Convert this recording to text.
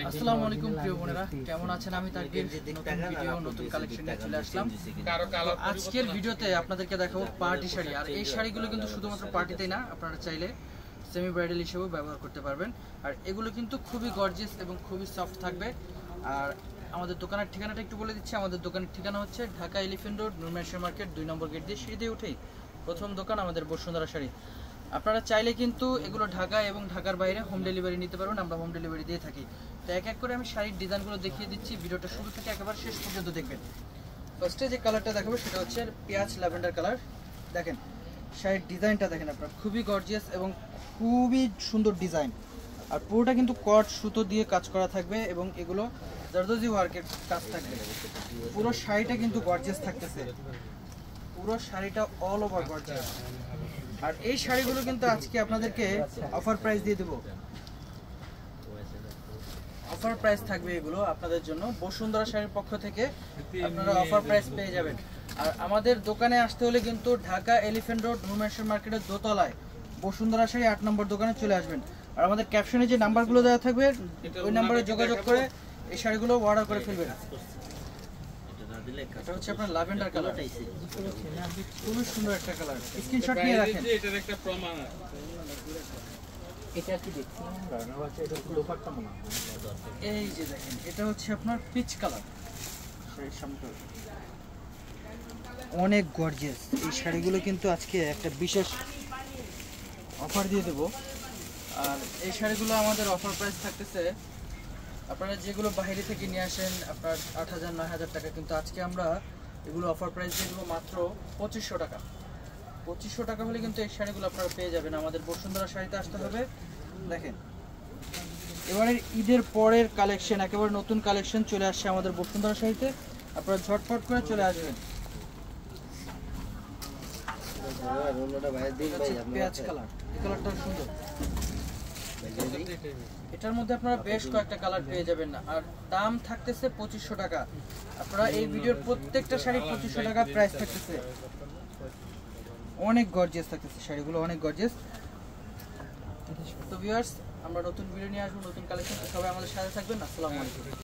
আসসালামু আলাইকুম প্রিয় বোনেরা, কেমন আছেন? আমি তাকবীর, নতুন ভিডিও নতুন কালেকশন নিয়ে চলে আসলাম। আজকের ভিডিওতে আপনাদেরকে দেখাবো পার্টি শাড়ি। আর এই শাড়িগুলো কিন্তু শুধুমাত্র পার্টিতেই না, আপনারা চাইলে সেমি ব্রাইডাল হিসেবেও ব্যবহার করতে পারবেন। আর এগুলো কিন্তু খুবই গর্জিয়াস এবং খুবই সফট থাকবে। আর আমাদের দোকানের ঠিকানাটা একটু বলে দিচ্ছি। আমাদের দোকানের ঠিকানা হচ্ছে ঢাকা এলিফ্যান্ট রোড, নূর মেশিন মার্কেট 2 নম্বর গেট দিয়ে সিঁড়ি দিয়ে উঠেই প্রথম দোকান আমাদের বসুন্ধরা শাড়ি। আপনারা চাইলে কিন্তু এগুলো ঢাকা এবং ঢাকার বাইরে হোম ডেলিভারি নিতে পারবেন, আমরা হোম ডেলিভারি দিয়ে থাকি। তো এক এক করে আমি শাড়ির ডিজাইনগুলো দেখিয়ে দিচ্ছি, ভিডিওটা শুরু থেকে একেবারে শেষ পর্যন্ত দেখবেন। ফার্স্টে যে কালারটা দেখাবো সেটা হচ্ছে পেঁয়াজ ল্যাভেন্ডার কালার। দেখেন শাড়ির ডিজাইনটা দেখেন আপনারা, খুবই গর্জিয়াস এবং খুবই সুন্দর ডিজাইন। আর পুরোটা কিন্তু কট সুতো দিয়ে কাজ করা থাকবে এবং এগুলো জারদোজি ওয়ার্কের কাজ থাকবে। পুরো শাড়িটা কিন্তু গর্জিয়াস থাকতেছে, পুরো শাড়িটা অল ওভার গর্জিয়াস। আর এই শাড়িগুলো কিন্তু আজকে আপনাদেরকে অফার প্রাইস দিয়ে দেবো। অফার প্রাইস থাকবে এগুলো আপনাদের জন্য, বসুন্ধরা শাড়ির পক্ষ থেকে আপনারা অফার প্রাইস পেয়ে যাবেন। আর আমাদের দোকানে আসতে হলে কিন্তু ঢাকা এলিফ্যান্ট রোড নূর মেশিন মার্কেটের দোতলায় বসুন্ধরা শাড়ি 8 নম্বর দোকানে চলে আসবেন। আর আমাদের ক্যাপশনে যে নাম্বারগুলো দেওয়া থাকবে ওই নাম্বারে যোগাযোগ করে এই শাড়িগুলো অর্ডার করে ফেলবেন। এটা হচ্ছে আপনার ল্যাভেন্ডার কালার, খুবই সুন্দর একটা কালার, স্ক্রিনশট নিয়ে রাখেন। এটার একটা প্রমাণ আছে। এটা কি দেখছেন আমরা, না হচ্ছে এটা দোপাট্টা মনে হয়। এই যে দেখেন এটা হচ্ছে আপনার পিচ কালার, শাড়ির সামনে অনেক গর্জিয়াস। এই শাড়িগুলো কিন্তু আজকে একটা বিশেষ অফার দিয়ে দেব। আর এই শাড়িগুলো আমাদের অফার প্রাইস থাকতেছে, আপনারা যেগুলো বাইরে থেকে নিয়ে আসেন আপনার 8,000 9,000 টাকা, কিন্তু আজকে আমরা এগুলো অফার প্রাইস দিয়ে দেবো মাত্র 2500 টাকা। 2500 টাকা হলে কিন্তু এই শাড়িগুলো আপনারা পেয়ে যাবেন। আমাদের বসুন্ধরা শাড়িতে আসতে হবে। দেখেন এবারের ঈদের পরের কালেকশন, একেবারে নতুন কালেকশন চলে আসছে আমাদের বসুন্ধরা শাড়িতে, আপনারা ঝটফট করে চলে আসবেন। পেঁয়াজ কালার, এই কালারটা সুন্দর। এটার মধ্যে আপনারা বেশ কয়েকটা কালার পেয়ে যাবেন। আর দাম থাকতেছে 2500 টাকা। আপনারা এই ভিডিওর প্রত্যেকটা শাড়ি 2500 টাকা প্রাইস থাকতেছে। অনেক গর্জিয়াস থাকতেছে শাড়িগুলো, অনেক গর্জিয়াস। তো ভিউয়ার্স, আমরা নতুন ভিডিও নিয়ে আসবো, নতুন কালেকশন। সবাই আমাদের সাথে থাকবেন। আসসালামু আলাইকুম।